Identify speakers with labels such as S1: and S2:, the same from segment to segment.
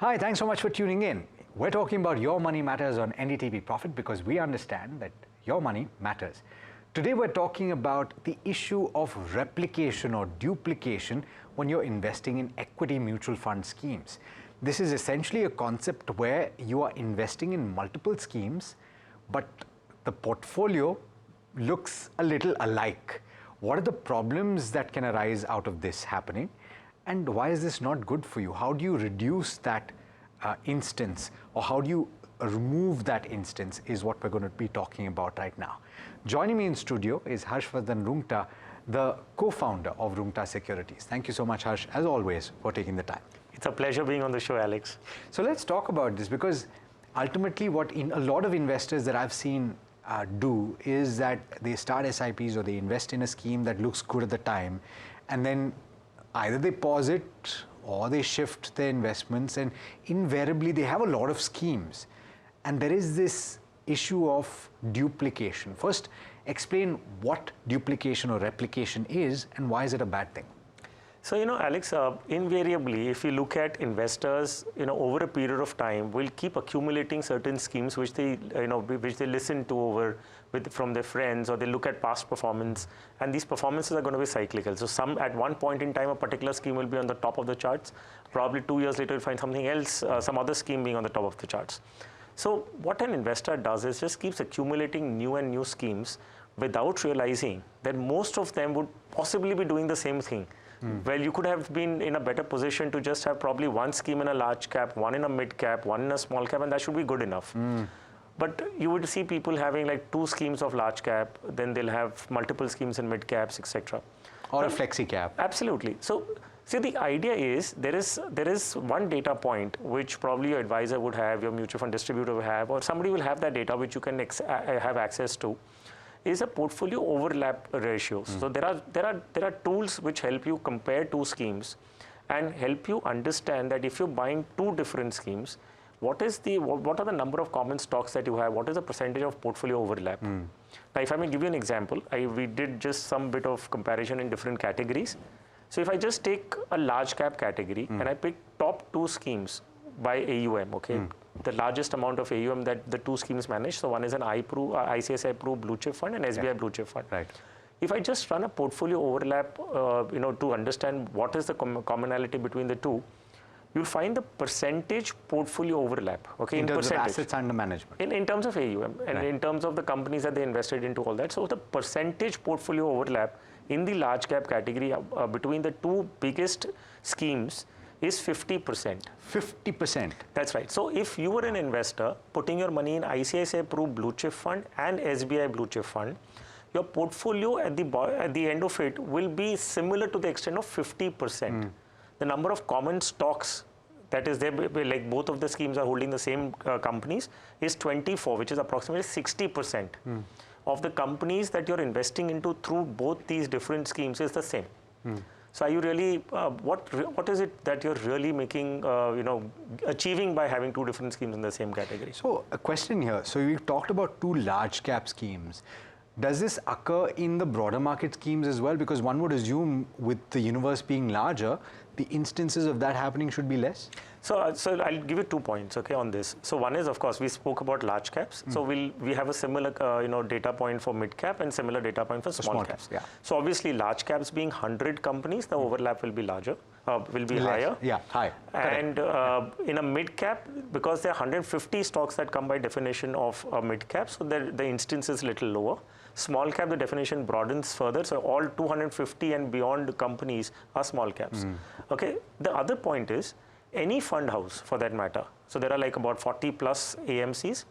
S1: Hi, thanks so much for tuning in. We're talking about Your Money Matters on NDTV Profit because we understand that your money matters. Today we're talking about the issue of replication or duplication when you're investing in equity mutual fund schemes. This is essentially a concept where you are investing in multiple schemes, but the portfolio looks a little alike. What are the problems that can arise out of this happening? And why is this not good for you? How do you reduce that instance, or how do you remove that instance is what we're going to be talking about right now. Joining me in studio is Harshvardhan Roongta, the co-founder of Roongta Securities. Thank you so much, Harsh, as always, for taking the time.
S2: It's a pleasure being on the show, Alex.
S1: So let's talk about this, because ultimately what a lot of investors that I've seen do is that they start SIPs or they invest in a scheme that looks good at the time, and then either they pause it or they shift their investments, and invariably they have a lot of schemes. And there is this issue of duplication. First, explain what duplication or replication is and why is it a bad thing?
S2: So, Alex, invariably, if you look at investors, over a period of time, will keep accumulating certain schemes which they, which they listen to from their friends, or they look at past performance, and these performances are going to be cyclical. So at one point in time, a particular scheme will be on the top of the charts. Probably 2 years later, you'll find something else, some other scheme being on the top of the charts. So what an investor does is just keeps accumulating new and new schemes without realizing that most of them would possibly be doing the same thing. Well, you could have been in a better position to just have probably one scheme in a large cap, one in a mid cap, one in a small cap, and that should be good enough. But you would see people having like 2 schemes of large cap, then they'll have multiple schemes in mid caps, etc.
S1: Or a flexi cap.
S2: Absolutely. So, see, the idea is there is one data point which probably your advisor would have, your mutual fund distributor will have, or somebody will have that data which you can have access to, is a portfolio overlap ratio. So there are tools which help you compare 2 schemes and help you understand that if you're buying 2 different schemes, what are the number of common stocks that you have? What is the percentage of portfolio overlap? Now, if I may give you an example, we did just some bit of comparison in different categories. So if I just take a large cap category and I pick top 2 schemes by AUM, okay? The largest amount of AUM that the 2 schemes manage. So one is an ICICI Pru Blue Chip Fund and SBI Blue Chip Fund.
S1: Right.
S2: If I just run a portfolio overlap, to understand what is the commonality between the 2, you'll find the percentage portfolio overlap. Okay,
S1: in terms of assets under management.
S2: In terms of AUM and in terms of the companies that they invested into, all that. So the percentage portfolio overlap in the large cap category between the 2 biggest schemes is 50%.
S1: 50%?
S2: That's right. So if you were an investor putting your money in ICICI Pru Blue Chip Fund and SBI Blue Chip Fund, your portfolio at the end of it will be similar to the extent of 50%. The number of common stocks that is there, like both of the schemes are holding the same companies, is 24, which is approximately 60% of the companies that you're investing into through both these different schemes is the same. So are you really, what is it that you're really making, achieving by having 2 different schemes in the same category?
S1: So a question here. So we've talked about 2 large cap schemes. Does this occur in the broader market schemes as well? Because one would assume with the universe being larger, the instances of that happening should be less?
S2: So I'll give you 2 points, okay, on this. So one is, of course, we spoke about large caps. So we have a similar, data point for mid cap and similar data point for small caps.
S1: Yeah.
S2: So obviously, large caps being 100 companies, the overlap will be larger, will be higher.
S1: Yeah, high.
S2: And in a mid cap, because there are 150 stocks that come by definition of a mid cap, so the instance is a little lower. Small cap, the definition broadens further, so all 250 and beyond companies are small caps. Okay. The other point is, any fund house for that matter, so there are like about 40 plus AMCs,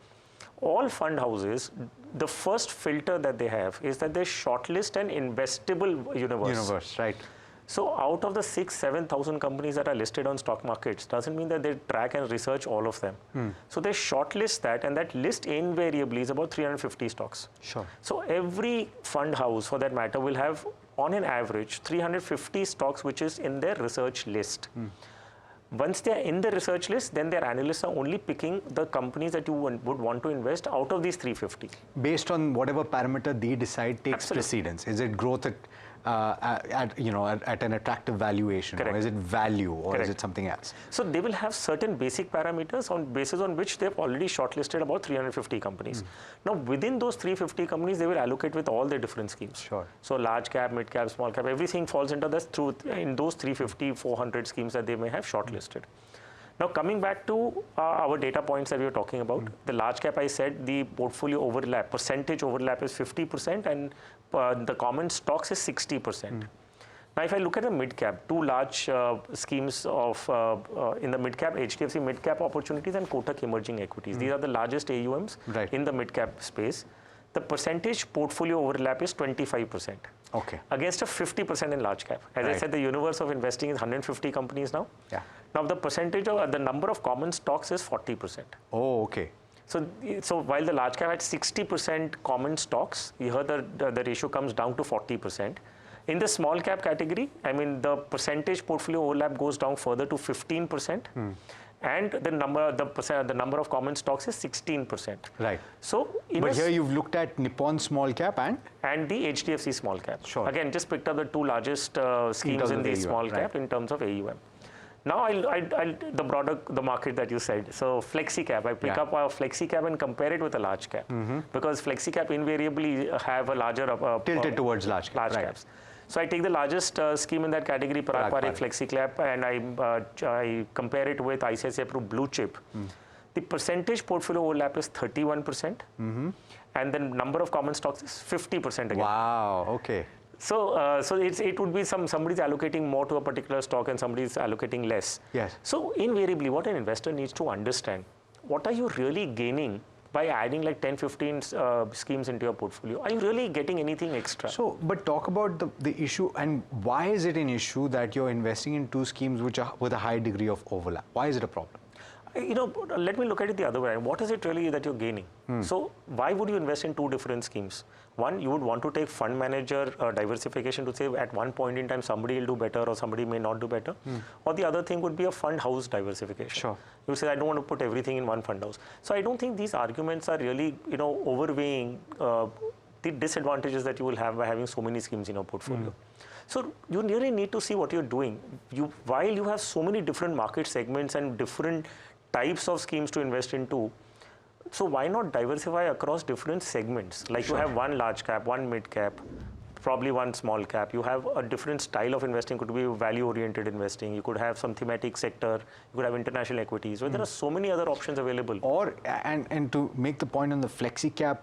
S2: all fund houses, the first filter that they have is that they shortlist an investable universe.
S1: Right.
S2: So out of the 6,000-7,000 companies that are listed on stock markets, doesn't mean that they track and research all of them. So they shortlist that, and that list invariably is about 350 stocks.
S1: Sure.
S2: So every fund house for that matter will have, on an average, 350 stocks which is in their research list. Once they are in the research list, then their analysts are only picking the companies that you would want to invest out of these 350.
S1: Based on whatever parameter they decide takes precedence. Is it growth at at an attractive valuation?
S2: Correct.
S1: Or is it value, or
S2: Correct.
S1: is it something else?
S2: So they will have certain basic parameters on basis on which they've already shortlisted about 350 companies. Now within those 350 companies, they will allocate with all their different schemes.
S1: Sure.
S2: So large cap, mid cap, small cap, everything falls into this in those 350, 400 schemes that they may have shortlisted. Now coming back to our data points that we were talking about, the large cap, I said the portfolio overlap, percentage overlap is 50% and the common stocks is 60%. Now if I look at the mid cap, two large schemes of in the mid cap, HDFC mid cap opportunities and Kotak emerging equities. These are the largest AUMs in the mid cap space. The percentage portfolio overlap is 25%.
S1: Okay.
S2: Against a 50% in large cap. As I said, the universe of investing is 150 companies now.
S1: Yeah.
S2: Now the percentage of the number of common stocks is 40%.
S1: Oh, okay.
S2: So while the large cap had 60% common stocks, here the ratio comes down to 40%. In the small cap category, I mean the percentage portfolio overlap goes down further to 15%. And the number of common stocks is 16%.
S1: Right.
S2: So
S1: but here you've looked at Nippon small cap
S2: and the HDFC small cap.
S1: Sure.
S2: Again, just picked up the two largest schemes in the
S1: AUM,
S2: small cap in terms of AUM. Now I'll the market that you said. So flexi cap, I pick up a flexi cap and compare it with a large cap because flexi cap invariably have a larger
S1: tilted towards large
S2: caps. So I take the largest scheme in that category, Parag Parikh Flexi Cap, and I compare it with ICICI Pru Blue Chip. The percentage portfolio overlap is 31%, and the number of common stocks is 50% again.
S1: Wow. Okay.
S2: So it would be somebody's allocating more to a particular stock and somebody's allocating less.
S1: Yes.
S2: So invariably, what an investor needs to understand, what are you really gaining by adding like 10, 15 schemes into your portfolio? Are you really getting anything extra?
S1: So, but talk about the issue, and why is it an issue that you're investing in two schemes which are with a high degree of overlap? Why is it a problem?
S2: Let me look at it the other way. What is it really that you're gaining? So why would you invest in two different schemes? One, you would want to take fund manager diversification to say at one point in time somebody will do better or somebody may not do better. Or the other thing would be a fund house diversification.
S1: Sure.
S2: You say, I don't want to put everything in one fund house. So I don't think these arguments are really, overweighing the disadvantages that you will have by having so many schemes in your portfolio. So you really need to see what you're doing. While you have so many different market segments and different types of schemes to invest into, so why not diversify across different segments? Like you have one large cap, one mid cap, probably one small cap. You have a different style of investing. Could be value-oriented investing. You could have some thematic sector. You could have international equities. So there are so many other options available.
S1: Or and to make the point on the flexi cap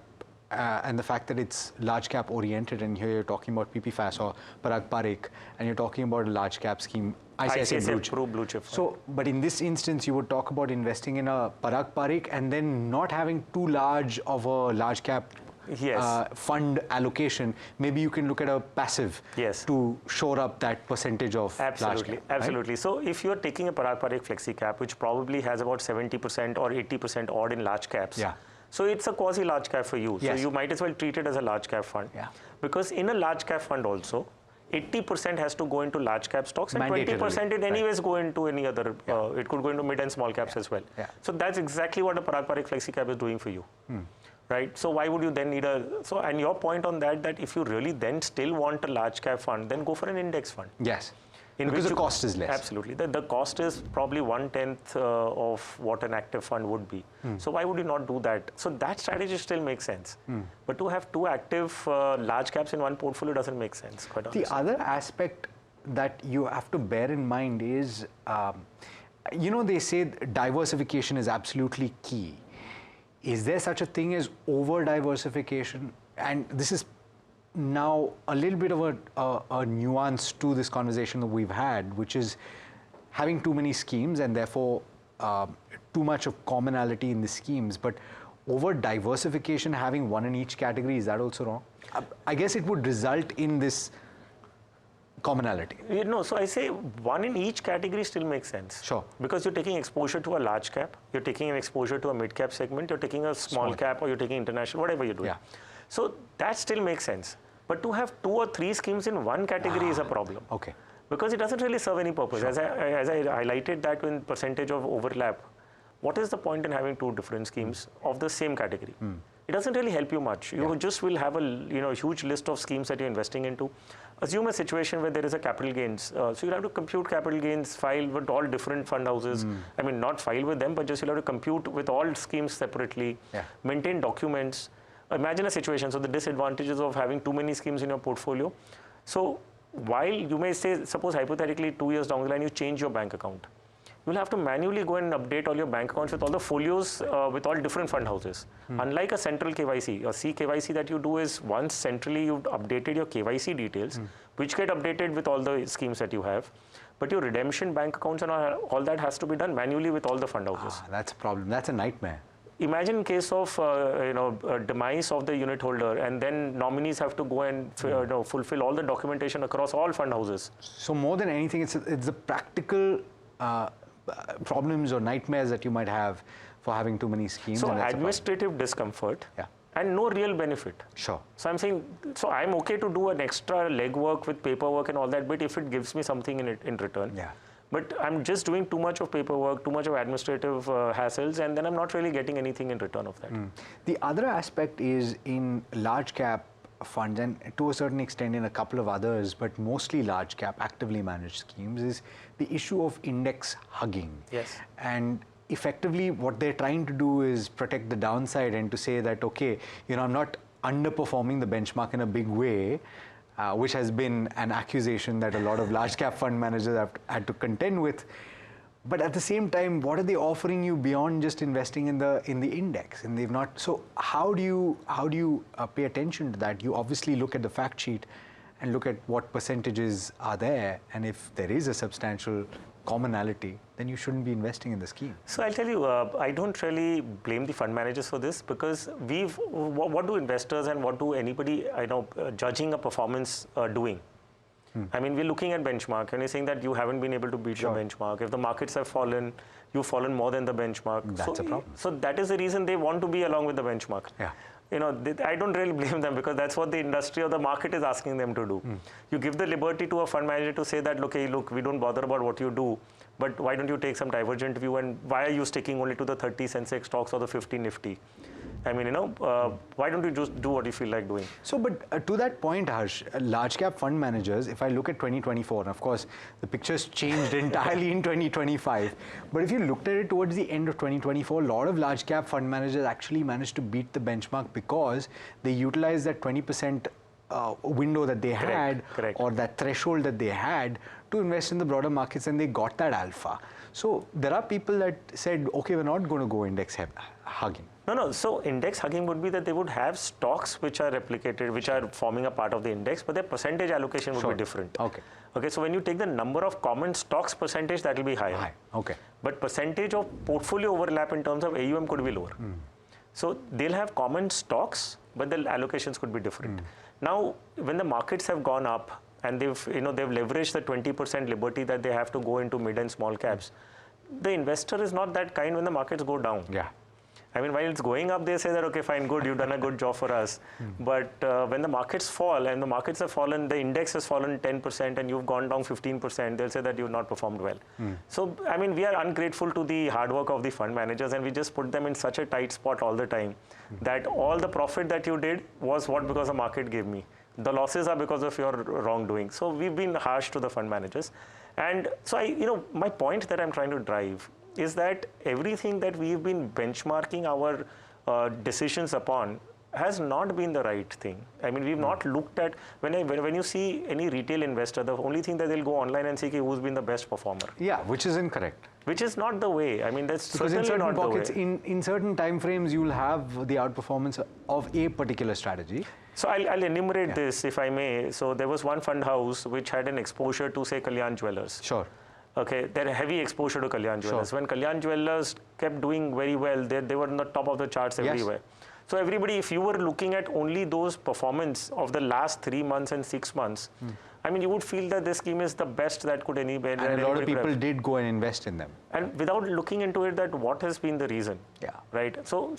S1: and the fact that it's large cap oriented, and here you're talking about PPFAS or Parag Parikh, and you're talking about a large cap scheme, ICICI
S2: Blue Chip.
S1: So, but in this instance, you would talk about investing in a Parag Parikh and then not having too large of a large cap fund allocation. Maybe you can look at a passive to shore up that percentage of large cap.
S2: Absolutely. So if you're taking a Parag Parikh Flexi Cap, which probably has about 70% or 80% odd in large caps, so it's a quasi large cap for you. So you might as well treat it as a large cap fund. Because in a large cap fund also, 80% has to go into large cap stocks and 20% it anyways go into any other, it could go into mid and small caps as well. So that's exactly what a Parag Parikh Flexi Cap is doing for you. Right? So why would you then need and your point on that if you really then still want a large cap fund, then go for an index fund.
S1: Yes. Because the cost is less.
S2: Absolutely. The cost is probably 1/10 of what an active fund would be. So why would you not do that? So that strategy still makes sense. But to have two active large caps in one portfolio doesn't make sense, quite honestly.
S1: The other aspect that you have to bear in mind is, they say diversification is absolutely key. Is there such a thing as over-diversification? And this is now a little bit of a nuance to this conversation that we've had, which is having too many schemes and therefore too much of commonality in the schemes. But over diversification, having one in each category, is that also wrong? I guess it would result in this commonality.
S2: So I say one in each category still makes sense.
S1: Sure.
S2: Because you're taking exposure to a large cap, you're taking an exposure to a mid cap segment, you're taking a small cap, or you're taking international, whatever you're doing. So that still makes sense. But to have 2 or 3 schemes in one category is a problem.
S1: Okay.
S2: Because it doesn't really serve any purpose. As I highlighted that in percentage of overlap, what is the point in having 2 different schemes of the same category? it doesn't really help you much. You just will have a huge list of schemes that you're investing into. Assume a situation where there is a capital gains. So you'll have to compute capital gains, file with all different fund houses. I mean, not file with them, but just you'll have to compute with all schemes separately, maintain documents. Imagine a situation, so the disadvantages of having too many schemes in your portfolio. So while you may say, suppose hypothetically 2 years down the line, you change your bank account. You'll have to manually go and update all your bank accounts with all the folios with all different fund houses. Unlike a central KYC, a CKYC that you do is once centrally you've updated your KYC details, which get updated with all the schemes that you have. But your redemption bank accounts and all that has to be done manually with all the fund houses.
S1: That's a problem. That's a nightmare.
S2: Imagine in case of demise of the unit holder, and then nominees have to go and fulfill all the documentation across all fund houses.
S1: So more than anything, it's the practical problems or nightmares that you might have for having too many schemes.
S2: So administrative discomfort and no real benefit.
S1: Sure.
S2: So I'm saying, so I'm okay to do an extra legwork with paperwork and all that, but if it gives me something in return. But I'm just doing too much of paperwork, too much of administrative hassles, and then I'm not really getting anything in return of that.
S1: The other aspect is in large cap funds, and to a certain extent in a couple of others, but mostly large cap actively managed schemes, is the issue of index hugging.
S2: Yes.
S1: And effectively what they're trying to do is protect the downside and to say that, okay, I'm not underperforming the benchmark in a big way, which has been an accusation that a lot of large cap fund managers have had to contend with. But at the same time, what are they offering you beyond just investing in the index? And they've not. So how do you pay attention to that? You obviously look at the fact sheet and look at what percentages are there, and if there is a substantial commonality, then you shouldn't be investing in the scheme.
S2: So I'll tell you, I don't really blame the fund managers for this, because what do investors and what do anybody judging a performance doing? I mean, we're looking at benchmark, and you're saying that you haven't been able to beat the benchmark. If the markets have fallen, you've fallen more than the benchmark.
S1: That's a problem.
S2: So that is the reason they want to be along with the benchmark. I don't really blame them, because that's what the industry or the market is asking them to do. You give the liberty to a fund manager to say that, okay, look, we don't bother about what you do, but why don't you take some divergent view, and why are you sticking only to the 30 Sensex stocks or the 50 Nifty? I mean, why don't you just do what you feel like doing?
S1: So, but to that point, Harsh, large cap fund managers, if I look at 2024, and of course, the picture's changed entirely in 2025, but if you looked at it towards the end of 2024, a lot of large cap fund managers actually managed to beat the benchmark because they utilized that 20% window that they had, or that threshold that they had to invest in the broader markets, and they got that alpha. So there are people that said, okay, we're not going to go index hugging.
S2: No. So index hugging would be that they would have stocks which are replicated, which are forming a part of the index, but their percentage allocation would be different. Okay. So when you take the number of common stocks percentage, that will be higher. But percentage of portfolio overlap in terms of AUM could be lower. So they'll have common stocks, but the allocations could be different. Now, when the markets have gone up and they've leveraged the 20% liberty that they have to go into mid and small caps, the investor is not that kind when the markets go down. I mean, while it's going up, they say that, okay, fine, good, you've done a good job for us. But when the markets fall, and the markets have fallen, the index has fallen 10% and you've gone down 15%, they'll say that you've not performed well. So, I mean, we are ungrateful to the hard work of the fund managers, and we just put them in such a tight spot all the time that all the profit that you did was because the market gave me. The losses are because of your wrongdoing. So we've been harsh to the fund managers. And so my point that I'm trying to drive is that everything that we've been benchmarking our decisions upon has not been the right thing. I mean, we've not looked at, when you see any retail investor, the only thing that they'll go online and see who's been the best performer.
S1: Which is incorrect.
S2: Which is not the way. I mean, that's
S1: because in certain
S2: not
S1: pockets,
S2: the way.
S1: In certain time frames, you'll have the outperformance of a particular strategy.
S2: So I'll enumerate this, if I may. So there was one fund house which had an exposure to, say, Kalyan Jewellers. Okay, they had a heavy exposure to Kalyan Jewellers. When Kalyan Jewellers kept doing very well, they were on the top of the charts everywhere. So everybody, if you were looking at only those performance of the last 3 months and 6 months, I mean, you would feel that this scheme is the best that could anybody.
S1: And a lot of people did go and invest in them.
S2: And without looking into it, that what has been the reason? Right. So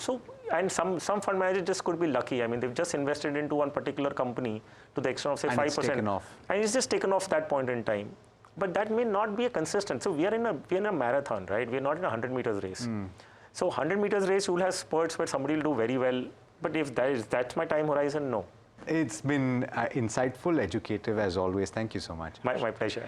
S2: and some fund managers just could be lucky. I mean, they've just invested into one particular company to the extent of, say, 5%.
S1: It's taken off.
S2: And it's just taken off that point in time. But that may not be a consistent. So we're in a marathon, right? We're not in a 100 meters race. So 100 meters race, you will have spurts where somebody will do very well, But if that's my time horizon, no.
S1: It's been insightful, educative as always. Thank you so much.
S2: My pleasure.